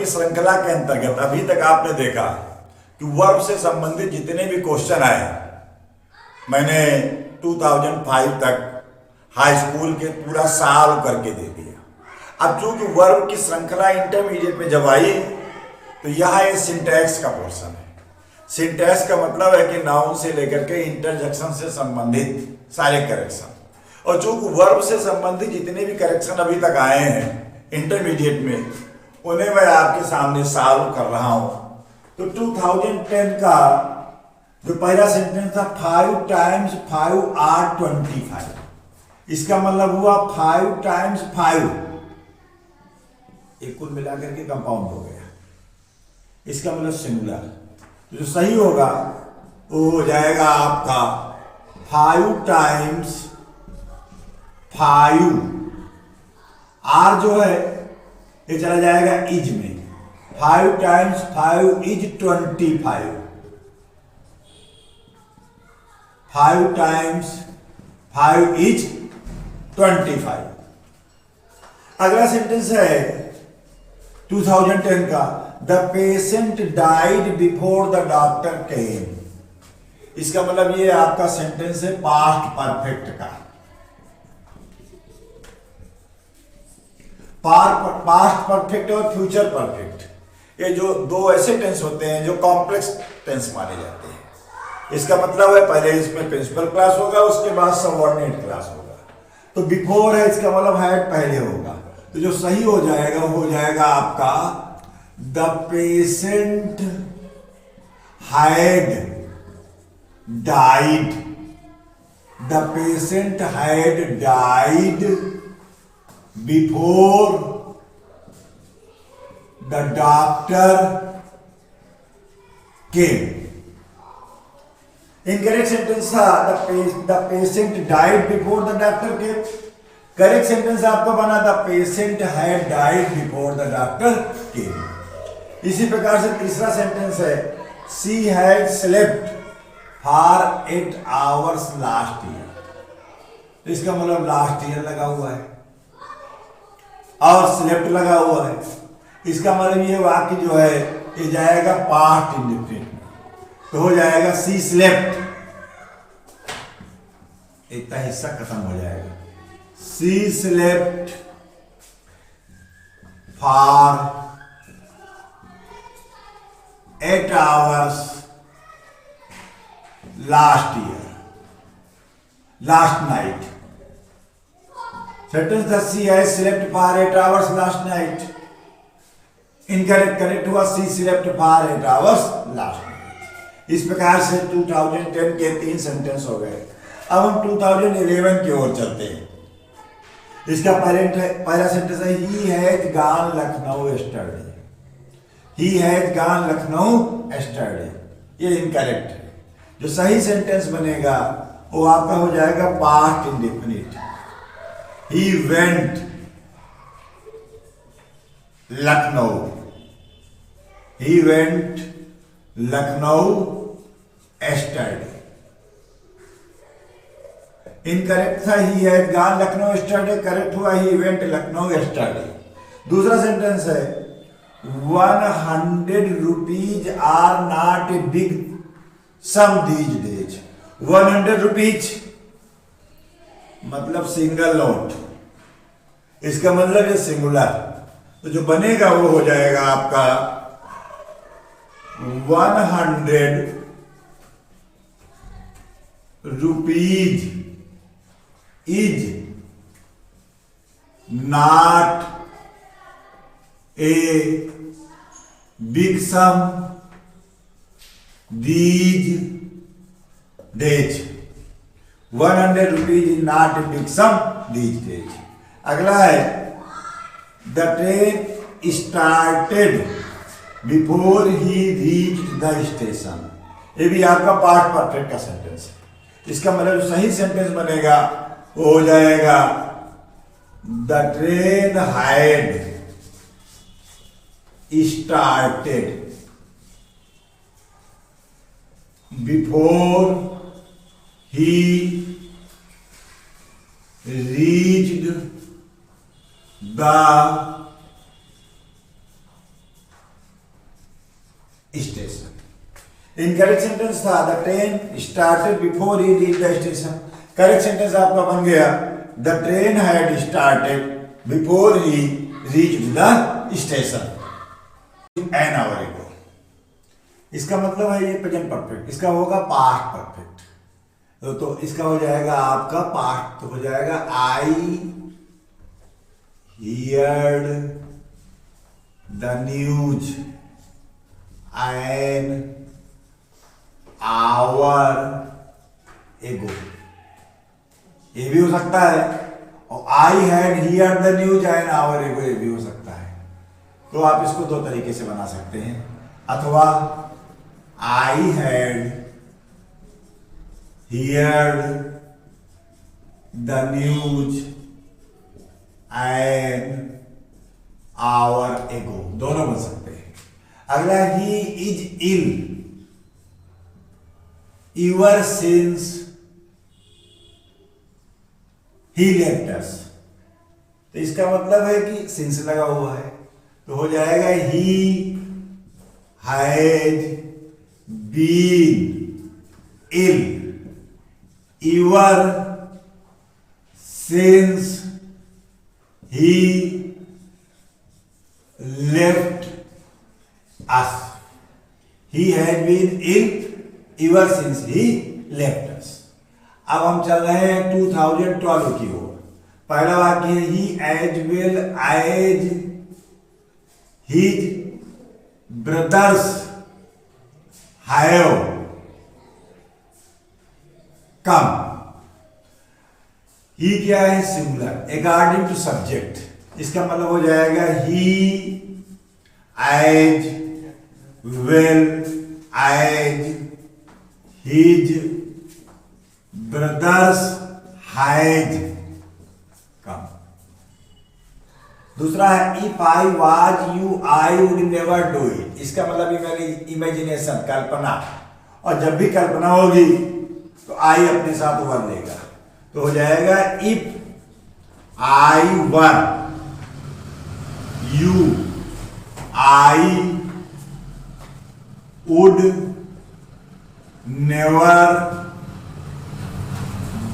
श्रृंखला के अंतर्गत अभी तक आपने देखा कि वर्ब से संबंधित जितने भी क्वेश्चन आए, मैंने 2005 तक हाई स्कूल के पूरा साल करके दे दिया। अब चूंकि वर्ब की श्रृंखला इंटरमीडिएट में जब आई तो यहाँ ये सिंटैक्स का पोर्शन है। सिंटैक्स का मतलब है कि नाउन से लेकर के इंटरजेक्शन से संबंधित सारे करेक्शन, और चूंकि वर्ब से संबंधित जितने भी करेक्शन अभी तक आए हैं इंटरमीडिएट में, उन्हें मैं आपके सामने सॉल्व कर रहा हूं। तो 2010 का जो पहला सेंटेंस था 5 टाइम्स 5 are 25, इसका मतलब हुआ 5 टाइम्स 5, एक कुल मिलाकर के कंपाउंड हो गया, इसका मतलब सिंगुलर। तो जो सही होगा वो हो जाएगा आपका 5 टाइम्स 5, आर जो है ये चला जाएगा इज में, 5 टाइम्स 5 इज 25, 5 टाइम्स 5 इज 25। अगला सेंटेंस है 2010 का, the patient died before the doctor केम। इसका मतलब ये आपका सेंटेंस है पास्ट परफेक्ट का। पास्ट परफेक्ट और फ्यूचर परफेक्ट, ये जो दो ऐसे टेंस होते हैं जो कॉम्प्लेक्स टेंस माने जाते हैं। इसका मतलब है पहले इसमें प्रिंसिपल क्लास होगा, उसके बाद सबऑर्डिनेट क्लास होगा। तो बिफोर है, इसका मतलब हैड पहले होगा। तो जो सही हो जाएगा वो हो जाएगा आपका the patient had died, the patient had died before the doctor came. Incorrect sentence था the patient died before the doctor came. Correct sentence आपका बना the patient had died before the doctor came. इसी प्रकार से तीसरा sentence है she had slept for 8 hours last year. इसका मतलब लास्ट ईयर लगा हुआ है और स्लेप्ट लगा हुआ है। इसका मतलब ये वाक्य जो है ये जाएगा पास्ट इंडेफिनिट में, तो हो जाएगा शी स्लेप्ट, इतना हिस्सा खत्म हो जाएगा। She slept for 8 hours last year, last night. Sentence था she has slept for 8 hours last night. Incorrect, correct हुआ she slept for 8 hours last night. इस प्रकार से 2010 के 3 सेंटेंस हो गए। अब हम 2011 की ओर चलते हैं। इसका पहला सेंटेंस है he has gone Lucknow yesterday. He has gone Lucknow yesterday, ये इनकरेक्ट है। जो सही सेंटेंस बनेगा वो आपका हो जाएगा past indefinite. He went Lucknow. He went Lucknow yesterday. Incorrect था he had gone Lucknow yesterday, correct हुआ he went Lucknow yesterday. दूसरा सेंटेंस है 100 rupees are not a big sum these days. 100 rupees मतलब सिंगल नोट, इसका मतलब है singular. तो जो बनेगा वो हो जाएगा आपका 100 rupees is not a big sum these days. 100 rupees is not a big sum these days. अगला है the train started before he reached the station. ये भी आपका पास्ट परफेक्ट का सेंटेंस है। इसका मतलब जो सही सेंटेंस बनेगा वो हो जाएगा the train had started before he reached the station. Incorrect sentence था the train started before he reach the station. Correct sentence आपका बन गया the train had started before he reached the station an hour ago. इसका मतलब है ये present perfect, इसका होगा पास्ट परफेक्ट। तो इसका हो जाएगा आपका पास्ट, तो हो जाएगा आई heard the news an hour एगो, ये भी हो सकता है। और आई had heard the news an hour एगो, ये भी हो सकता है। तो आप इसको दो तरीके से बना सकते हैं, अथवा I had heard the news an hour ago, दोनों बन सकते हैं। अगला he is ill ever since he left us। तो इसका मतलब है कि since लगा हुआ है, तो हो जाएगा he had been ill ever since he left us। he had been ill ever since he left us। अब हम चल रहे हैं 2012 की ओर। पहला वाक्य है he as well as his brothers have come। he क्या है? Singular, according to subject. इसका मतलब हो जाएगा he as well as his brothers had come। दूसरा है if I was you I would never do it। इसका मतलब इमेजिनेशन, कल्पना, और जब भी कल्पना होगी तो I अपने साथ वर लेगा, तो हो जाएगा if I were you I would never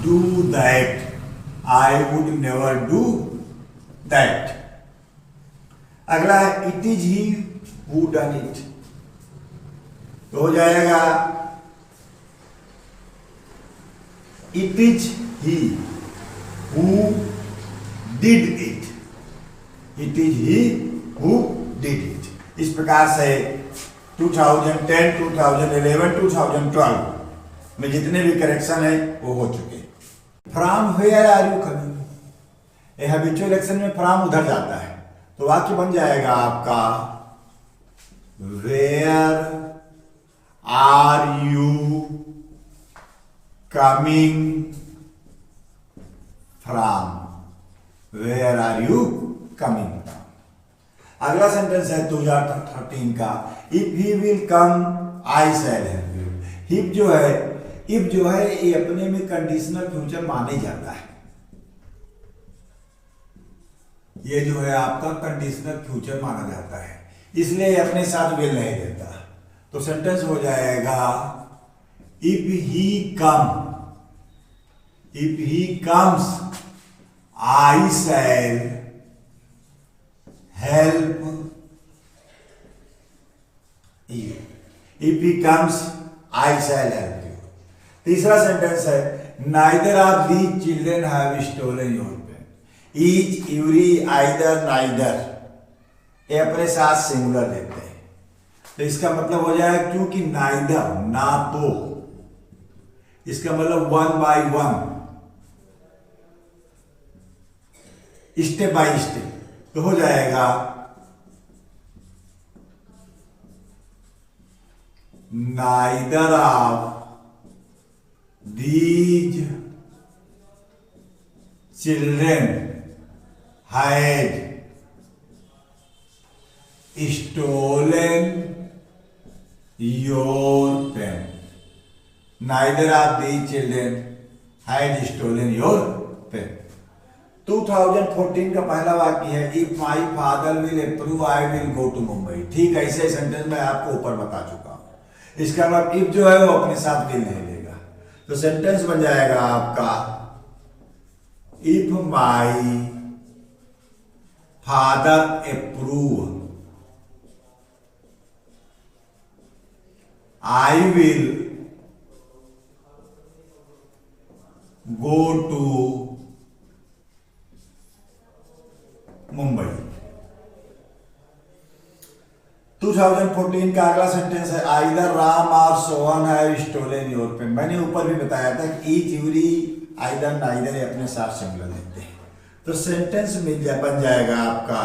do that। I would never do that। अगला है it is he who done it। तो हो जाएगा it is he who did it। it is he who did it। इस प्रकार से 2010, 2011, 2012 में जितने भी करेक्शन है वो हो चुके। From where are you coming, ये हैबिचुअल एक्शन में फ्रॉम उधर जाता है, तो वाक्य बन जाएगा आपका where are you coming from. Where are you coming from. अगला सेंटेंस है 2013 का if he will come I shall help you. If जो है ये अपने में कंडीशनल फ्यूचर माने जाता है। ये जो है आपका कंडीशनल फ्यूचर माना जाता है, इसलिए अपने साथ विल नहीं देता। तो सेंटेंस हो जाएगा if he comes I shall help you. If he comes I shall help you. तीसरा सेंटेंस है neither of these children have stolen your pen. Each, every, either, neither, ये अपने साथ सिंगुलर लेते हैं, तो इसका मतलब हो जाएगा क्योंकि नाइदर ना तो, इसका मतलब one by one, step by step, तो हो जाएगा neither of these children had stolen your pen. Neither of these children had stolen your pen. 2014 का पहला वाक्य है if my father will approve I will go to Mumbai. ठीक ऐसे sentence मैं आपको ऊपर बता चुका हूं। इसका मतलब इफ जो है वो अपने साथ विल नहीं लेगा, तो सेंटेंस बन जाएगा आपका if my father approve I will go to Mumbai. 2014 का अगला सेंटेंस है आइदर राम और Sohan have stolen your pen. मैंने ऊपर भी बताया था कि ईच यूरी आइदर नाइदर अपने साथ सिमिलर लेते हैं, तो सेंटेंस बन जाएगा आपका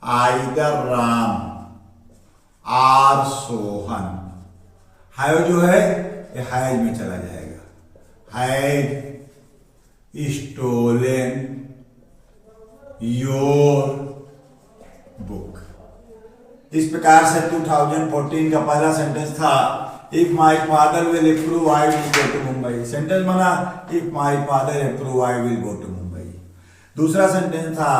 either Ram or Sohan. Have जो है ये हैज में चला जाएगा, हैज स्टोलन योर बुक। इस प्रकार से 2014 का पहला सेंटेंस था if my father will approve I will go to Mumbai. Sentence बना if my father approve I will go to Mumbai. दूसरा सेंटेंस था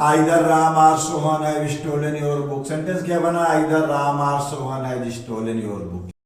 आइदर राम और Sohan have stolen your book. Sentence क्या बना आइदर राम और Sohan have stolen your book.